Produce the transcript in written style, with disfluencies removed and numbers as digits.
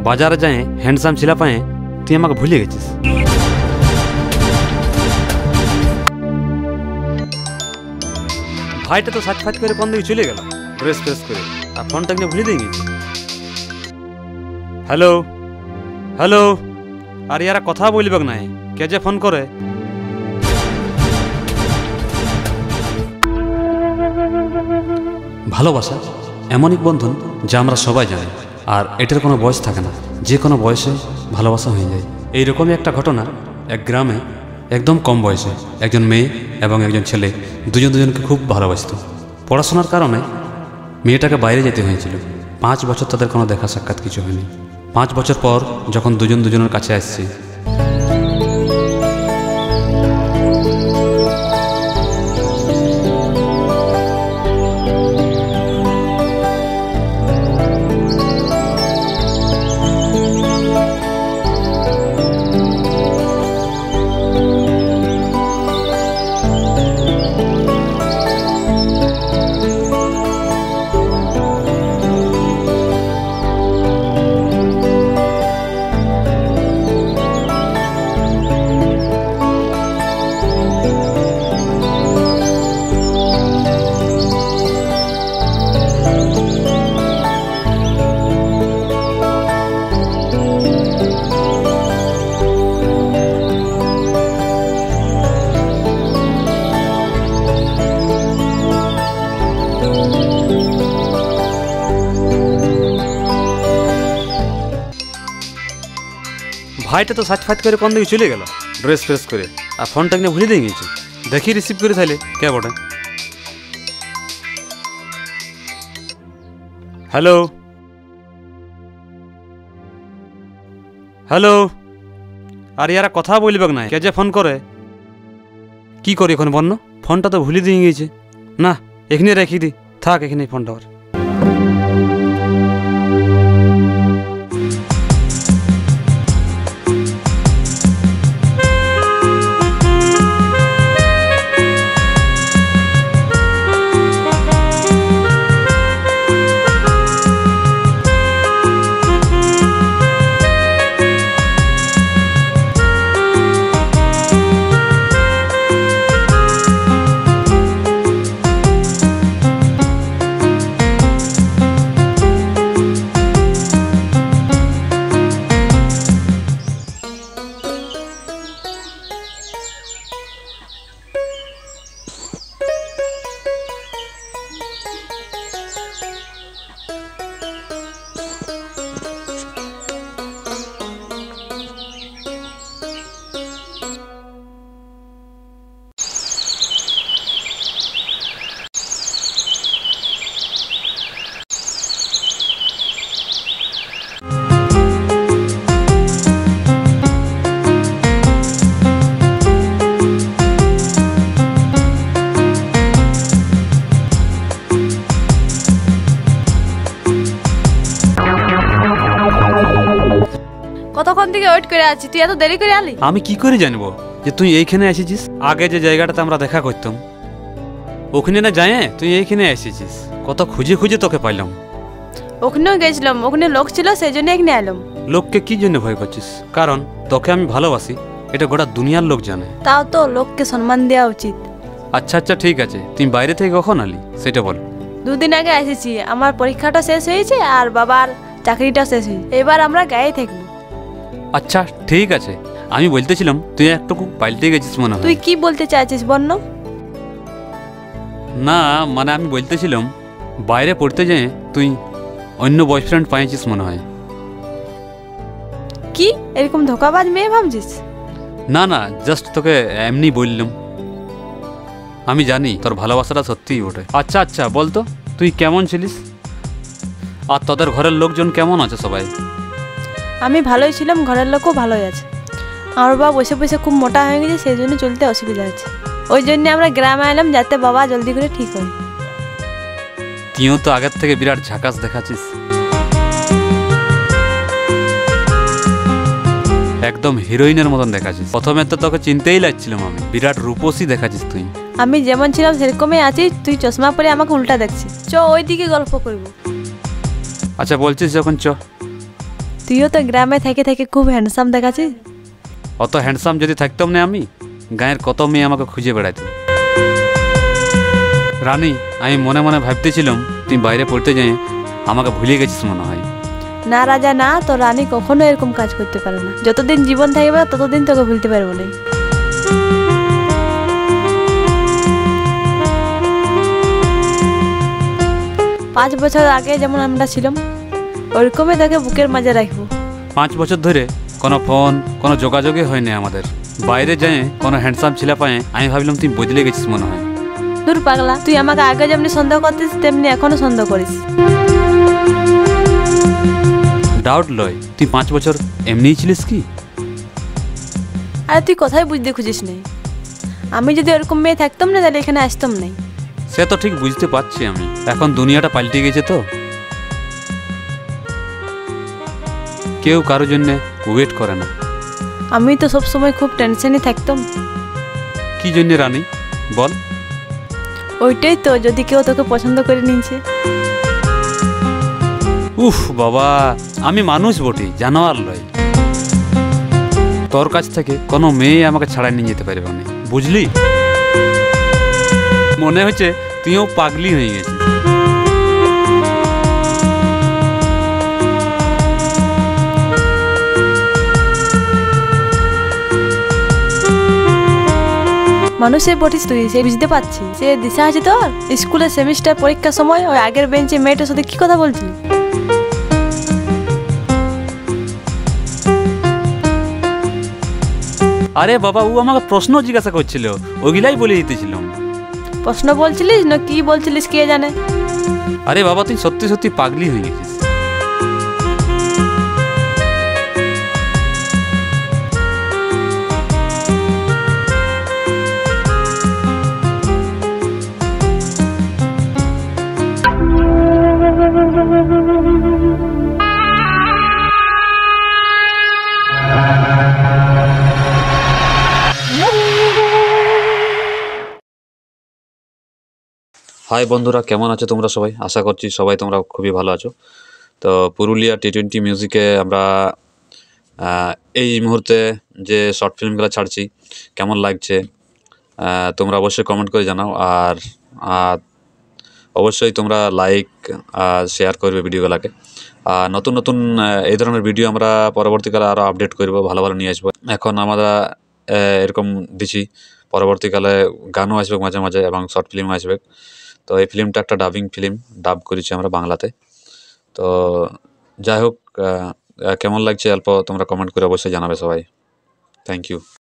বাজারে যায় হ্যান্ডসাম ছিলা পায়ে তুই আমাকে ভুলে গেছিস। ভাইটা তো সাজ ফাজ করে কোন দিকে চলে গেল ড্রেস ফ্রেস করে, আর ফোনটা কিনে ভুলে দিয়ে গেছি। হ্যালো হ্যালো, আর ইয়ারা কথা বলবেক নাই, কে যে ফোন করে। ভালোবাসা এমন এক বন্ধন যা আমরা সবাই জানি, আর এটার কোনো বয়স থাকে না, যে কোনো বয়সে ভালোবাসা হয়ে যায়। এইরকমই একটা ঘটনা এক গ্রামে একদম কম বয়সে একজন মেয়ে এবং একজন ছেলে দুজনকে খুব ভালোবাসত। পড়াশোনার কারণে মেয়েটাকে বাইরে যেতে হয়েছিল। 5 বছর তাদের কোনো দেখা সাক্ষাৎ কিছু হয়নি। 5 বছর পর যখন দুজনের কাছে আসছে, ভাইটা তো সাজ ফাজ করে কোন দিকে চলে গেল ড্রেস ফ্রেস করে, আর ফোনটা কিনে ভুলে দিয়ে গেছি। দেখি রিসিভ করে তাইলে কে বটে। হ্যালো হ্যালো, আর ইয়ারা কথা বলবেক নাই, কে যে ফোন করে। কি করি এখন বন্য, ফোনটা তো ভুলে দিয়ে গেছে। না, এখানে রেখে দি, থাক এখানে ফোনটা। আর কতক্ষণ থেকে ওয়েট করে আছি, তুই এত দেরি করে আলি? আমি কি করে জানবো যে তুই এইখানে এসেছিস? আগে যে জায়গাটাতে আমরা দেখা করতাম ওখানে না যায় তুই এইখানে এসেছিস। কত খুঁজে খুঁজে তোকে পাইলাম। ওখানেও গেছিলাম, ওখানে লোক ছিল সেই জন্য এখানে এলাম। লোককে কি জন্য ভয় করছিস? কারণ তোকে আমি ভালোবাসি, এটা গোটা দুনিয়ার লোক জানে। তাও তো লোককে সম্মান দেওয়া উচিত। আচ্ছা আচ্ছা ঠিক আছে, তুই বাইরে থেকে কখন আলি সেটা বল। 2 দিন আগে এসেছি, আমার পরীক্ষাটা শেষ হয়েছে আর বাবার চাকরিটা শেষ হয়েছে, এবার আমরা গায়ে থাকবো। আচ্ছা ঠিক আছে, আমি বলতেছিলাম তুই একটু পাল্টে গেছিস মনে হয়। তুই কি বলতে চাইছিস বন্য? না মানে আমি বলতেছিলাম বাইরে পড়তে যেয়ে তুই অন্য বয়ফ্রেন্ড পাইছিস মনে হয়। কি এরকম ধোকাবাজ মেয়ে ভাবছিস? না না, জাস্ট তোকে এমনি বললাম। আমি জানি তোর ভালোবাসাটা সত্যিই ওঠে। আচ্ছা আচ্ছা বলতো তুই কেমন ছিলিস, আর তোদের ঘরের লোকজন কেমন আছে সবাই? আমি ভালোই ছিলাম, ঘরের লোকও ভালোই আছে। আমার বাবা বসে বসে খুব মোটা হয়ে গেছে, সেই জন্য চলতে অসুবিধা হচ্ছে। ওই জন্য আমরা গ্রামে এলাম যাতে বাবা জলদি করে ঠিক হয়। তুইও তো আগের থেকে বিরাট ঝাকাস দেখাচ্ছিস, একদম হিরোইনের মতন দেখাচ্ছিস। প্রথমে তো তোকে চিনতেই লাগছিলাম আমি, বিরাট রূপসী দেখাচ্ছিস তুই। আমি যেমন ছিলাম সেরকমই আছিস, তুই চশমা পরে আমাকে উল্টা দেখছিস। চ ওইদিকে গল্প করব। আচ্ছা বলছিস যখন চ। তুইও তো গ্রামে থেকে থেকে খুব হ্যান্ডসাম দেখাচ্ছিস। অত হ্যান্ডসাম যদি থাকতাম না আমি, গায়ের কত মেয়ে আমাকে খুঁজে বেড়াইত। রানী, আমি মনে মনে ভাবতেছিলাম তুই বাইরে পড়তে যাই আমাকে ভুলে গেছিস মনে হয়। না রাজা না, তো রানী কখনো এরকম কাজ করতে পারে না। যতদিন জীবন থাকবে ততদিন তোকে ভুলতে পারবো না। 5 বছর আগে যেমন আমরা ছিলাম ওরকমই তাকে বুকের মাঝে রাখবো। 5 বছর ধরে কোনো ফোন, কোনো যোগাযোগই হয়নি আমাদের। বাইরে যেয়ে কোনো হ্যান্ডসাম ছেলে পায়ে আমি ভাবলাম তুই বদলে গেছিস মনে হয়। দূর পাগলা, তুই আমাকে আগে যেমনি সন্দেহ করতিস তেমনি এখনো সন্দেহ করিস। ডাউট লয়, তুই 5 বছর এমনিই ছিলিস কি? আরে তুই কোথায় বুঝতে খুঁজিস নাই? আমি যদি ওরকম মেয়ে থাকতাম না তাহলে এখানে আসতাম নাই। সে তো ঠিক বুঝতে পারছি আমি, এখন দুনিয়াটা পাল্টে গেছে তো। কেউ কারোর জন্য ওয়েট করে না। আমি তো সবসময় খুব টেনশনে থাকতাম। কি জন্য রানী বল? ওইটাই তো, যদি কেউ তোকে পছন্দ করে নিয়েছে। উফ বাবা, আমি মানুষ বটি, জানোয়ার লয়। তোর কাছ থেকে কোনো মেয়ে আমাকে ছাড়াই নিয়ে যেতে পারবে না, বুঝলি? মনে হচ্ছে তুইও পাগলি হয়ে গেছিস। মানুষের পটিস তুই, সে বুঝতে পারছি। সে দিশা আছে তোর? স্কুলের সেমিস্টার পরীক্ষার সময় ওই আগের বেঞ্চে মেয়েটার সাথে কি কথা বলছিলি? আরে বাবা, ও আমাকে প্রশ্ন জিজ্ঞাসা করছিল, ওগুলাই বলে দিতেছিলাম। প্রশ্ন বলছিলিস না কি বলছিলিস কে জানে? আরে বাবা, তুই সত্যি সত্যি পাগলি হয়ে গেছিস। হাই বন্ধুরা, কেমন আছো তোমরা সবাই? আশা করছি সবাই তোমরা খুবই ভালো আছো। তো পুরুলিয়া T20 মিউজিকে আমরা এই মুহূর্তে যে শর্ট ফিল্মগুলো ছাড়ছি কেমন লাগছে তোমরা অবশ্যই কমেন্ট করে জানাও। আর অবশ্যই তোমরা লাইক শেয়ার করবে ভিডিওগুলোকে। আর নতুন নতুন এই ধরনের ভিডিও আমরা পরবর্তীকালে আরও আপডেট করব, ভালো ভালো নিয়ে আসবো। এখন আমরা এরকম দিচ্ছি, পরবর্তীকালে গানও আসবে মাঝে মাঝে এবং শর্ট ফিল্মও আসবে। তো এই ফিল্মটা একটা ডাবিং ফিল্ম, ডাব করেছি আমরা বাংলাতে। তো যাই হোক, কেমন লাগছে অল্প তোমরা কমেন্ট করে অবশ্যই জানাবে সবাই। Thank you.